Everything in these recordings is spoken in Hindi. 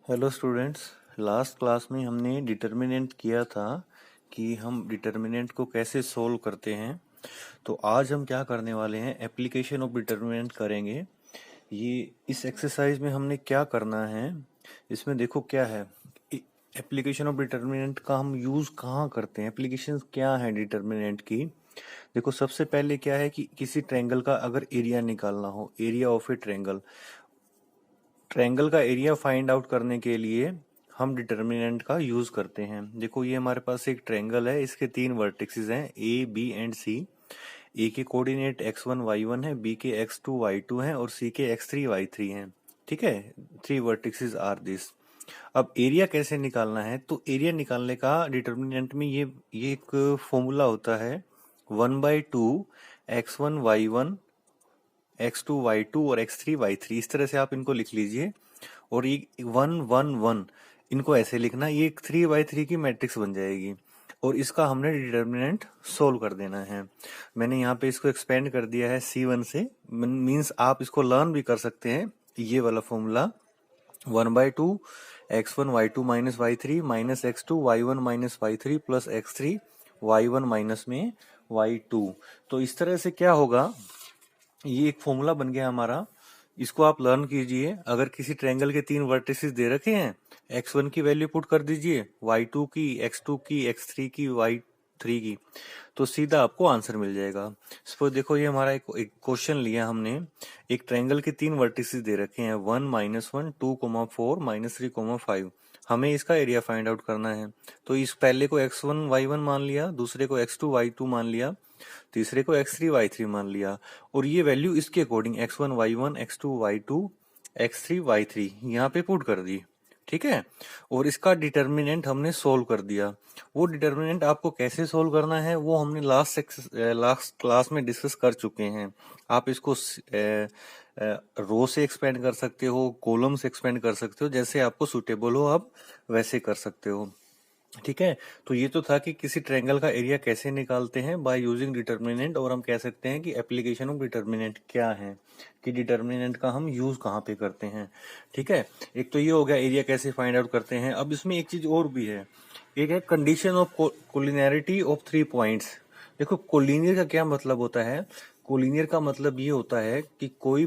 Hello students. लास्ट क्लास में हमने डिटर्मिनेंट किया था कि हम डिटर्मिनेंट को कैसे सोल्व करते हैं। तो आज हम क्या करने वाले हैं, एप्लीकेशन ऑफ डिटर्मिनेंट करेंगे। ये इस एक्सरसाइज में हमने क्या करना है, इसमें देखो क्या है। एप्लीकेशन ऑफ डिटर्मिनेंट का हम यूज कहाँ करते हैं, एप्लीकेशन क्या है डिटर्मिनेंट की। देखो सबसे पहले क्या है कि किसी ट्रायंगल का अगर एरिया निकालना हो, area of A triangle, triangle का एरिया फाइंड आउट करने के लिए हम डिटर्मिनेंट का यूज करते हैं। देखो ये हमारे पास एक ट्रायंगल है, इसके तीन वर्टिसेस हैं ए बी एंड सी। ए के कोऑर्डिनेट x1 y1 है, बी के x2 y2 है और सी के x3 y3 हैं। ठीक है, थ्री वर्टिसेस आर दिस। अब एरिया कैसे निकालना है, तो एरिया निकालने का डिटर्मिनेंट में ये एक फॉर्मूला होता है 1/2 x1 y1 x2 y2 और x3 y3, इस तरह से आप इनको लिख लीजिए। और ये 1 1 1 इनको ऐसे लिखना, ये एक 3/3 की मैट्रिक्स बन जाएगी और इसका हमने डिटर्मिनेंट सोल्व कर देना है। मैंने यहाँ पे इसको एक्सपेंड कर दिया है C1 से, मींस आप इसको लर्न भी कर सकते हैं। ये वाला formula 1/2 x1 y2 minus y3 minus x2 y1 minus y3 plus x3 y1 minus में y2। तो इस तरह से क्या होगा, ये एक फॉर्मूला बन गया हमारा। इसको आप लर्न कीजिए। अगर किसी ट्रायंगल के तीन वर्टिसेस दे रखे हैं, x1 की वैल्यू पुट कर दीजिए, y2 की, x2 की, x3 की, y3 की, तो सीधा आपको आंसर मिल जाएगा। सपोज देखो ये हमारा एक क्वेश्चन लिया हमने। एक ट्रायंगल के तीन वर्टिसेस दे रखे हैं 1 -1 2, 4 -3, 5। हमें इसका एरिया फाइंड आउट करना है। तो इस पहले को x1 y1 मान लिया, दूसरे को x2 y2 मान लिया, तीसरे को x3 y3 मान लिया और ये वैल्यू इसके according x1 y1 x2 y2 x3 y3 यहाँ पे पुट कर दी। ठीक है, और इसका डिटर्मिनेंट हमने सोल्व कर दिया। वो डिटर्मिनेंट आपको कैसे सोल्व करना है वो हमने लास्ट क्लास में डिस्कस कर चुके हैं। आप इसको रो से एक्सपेंड कर सकते हो, कॉलम से एक्सपेंड कर सकते हो, जैसे आपको सुटेबल हो आप वैसे कर सकते हो। ठीक है, तो ये तो था कि किसी ट्रायंगल का एरिया कैसे निकालते हैं बाय यूजिंग डिटर्मिनेंट, और हम कह सकते हैं कि एप्लीकेशन ऑफ डिटर्मिनेंट क्या है, कि डिटर्मिनेंट का हम यूज कहाँ पे करते हैं। ठीक है, एक तो ये हो गया एरिया कैसे फाइंड आउट करते हैं। अब इसमें एक चीज और भी है, एक है condition of collinearity of 3 points. देखो कोलिनियर का क्या मतलब होता है, कोलिनियर का मतलब ये होता है कि कोई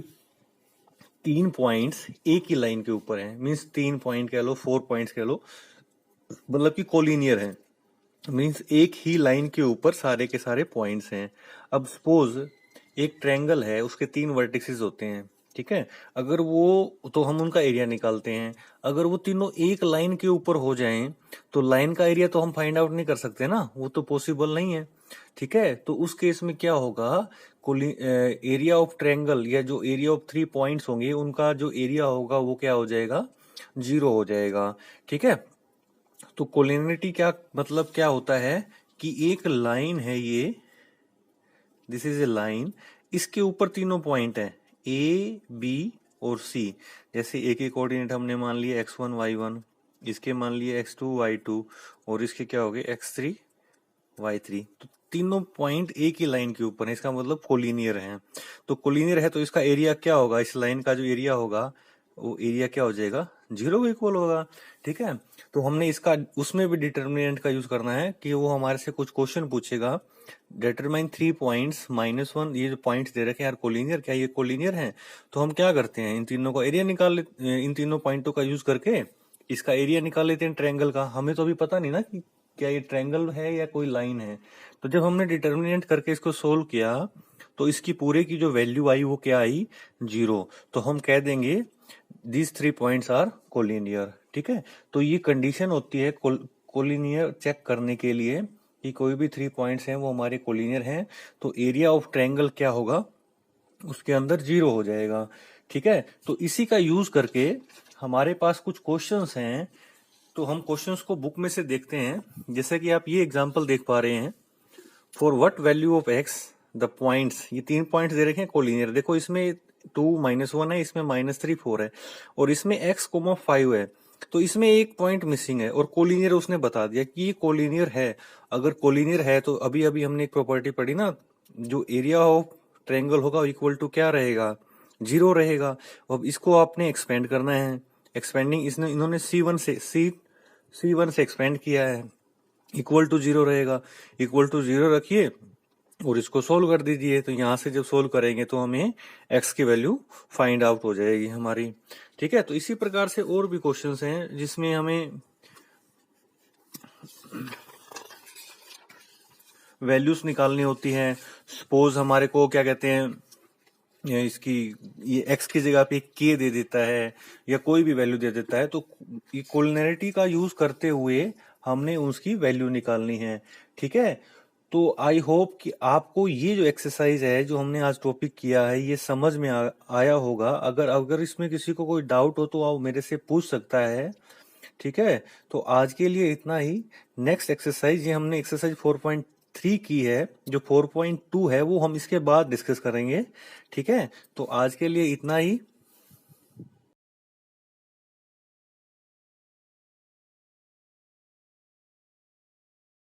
तीन पॉइंट्स एक ही लाइन के ऊपर है, मीन्स 3 पॉइंट कह लो, 4 पॉइंट्स कह लो, मतलब कि कोलिनियर है। मीन्स एक ही लाइन के ऊपर सारे के सारे पॉइंट्स हैं। अब सपोज एक ट्रायंगल है, उसके तीन वर्टिसेस होते हैं। ठीक है, अगर वो, तो हम उनका एरिया निकालते हैं। अगर वो तीनों एक लाइन के ऊपर हो जाएं तो लाइन का एरिया तो हम फाइंड आउट नहीं कर सकते ना, वो तो पॉसिबल नहीं है। ठीक है, तो उस केस में क्या होगा, एरिया ऑफ ट्रायंगल या जो एरिया ऑफ 3 पॉइंट्स होंगे उनका जो एरिया होगा वो क्या हो जाएगा, 0 हो जाएगा। ठीक है, तो कोलिनियरिटी क्या मतलब क्या होता है कि एक लाइन है ये, दिस इज ए लाइन, इसके ऊपर तीनों पॉइंट हैं ए बी और सी। जैसे ए के कोऑर्डिनेट हमने मान लिए x1 y1, इसके मान लिए x2 y2 और इसके क्या हो गए x3 y3। तो तीनों पॉइंट एक ही लाइन के ऊपर है, इसका मतलब कोलिनियर है। तो कोलिनियर है तो इसका एरिया क्या होगा, इस लाइन का जो एरिया होगा वो एरिया क्या हो जाएगा, 0 के इक्वल होगा। ठीक है, तो हमने इसका उसमें भी डिटर्मिनेंट का यूज करना है कि वो हमारे से कुछ क्वेश्चन पूछेगा, डिटरमाइन 3 पॉइंट्स -1। ये जो पॉइंट्स दे रखे हैं यार कोलिनियर, क्या ये कोलिनियर है? तो हम क्या करते हैं, इन तीनों का एरिया निकाल लेते, इन तीनों पॉइंटों का यूज करके इसका एरिया निकाल लेते हैं ट्रायंगल का। हमें तो अभी पता नहीं ना कि क्या ये ट्रायंगल है या कोई लाइन है। तो जब हमने डिटर्मिनेंट करके इसको सोल्व किया तो इसकी पूरे की जो वैल्यू आई वो क्या आई, 0। तो हम कह देंगे दीज 3 पॉइंट्स आर कोलिनियर। ठीक है, तो ये कंडीशन होती है कोलिनियर चेक करने के लिए कि कोई भी 3 पॉइंट्स हैं वो हमारे कोलिनियर हैं, तो एरिया ऑफ ट्रायंगल क्या होगा, उसके अंदर 0 हो जाएगा। ठीक है, तो इसी का यूज करके हमारे पास कुछ क्वेश्चंस हैं, तो हम क्वेश्चंस को बुक में से देखते हैं। जैसे कि आप ये एग्जांपल देख पा रहे हैं, for what value of x the points, ये 3 पॉइंट्स दे रखे हैं कोलिनियर। देखो इसमें 2 -1 है, इसमें -3 4 है और इसमें x, 5 है। तो इसमें एक पॉइंट मिसिंग है और कोलिनियर उसने बता दिया कि ये कोलिनियर है। अगर कोलिनियर है तो अभी अभी हमने एक प्रॉपर्टी पढ़ी ना, जो एरिया ऑफ ट्रायंगल होगा इक्वल टू क्या रहेगा, 0 रहेगा। अब इसको आपने एक्सपेंड करना है, एक्सपेंडिंग इन्होंने C1 से एक्सपेंड किया है, इक्वल टू 0 रहेगा, इक्वल टू 0 रखिए और इसको सोल्व कर दीजिए। तो यहां से जब सोल्व करेंगे तो हमें x की वैल्यू फाइंड आउट हो जाएगी हमारी। ठीक है, तो इसी प्रकार से और भी क्वेश्चंस हैं जिसमें हमें वैल्यूज निकालनी होती हैं। सपोज हमारे को क्या कहते हैं, इसकी ये x की जगह पे k दे देता है या कोई भी वैल्यू दे देता है, तो इक्वलिनरिटी का यूज करते हुए हमने उसकी वैल्यू निकालनी है। ठीक है, तो आई होप कि आपको ये जो एक्सरसाइज है जो हमने आज टॉपिक किया है ये समझ में आया होगा। अगर इसमें किसी को कोई डाउट हो तो आप मेरे से पूछ सकता है। ठीक है, तो आज के लिए इतना ही। नेक्स्ट एक्सरसाइज, ये हमने एक्सरसाइज 4.3 की है, जो 4.2 है वो हम इसके बाद डिस्कस करेंगे। ठीक है, तो आज के लिए इतना ही।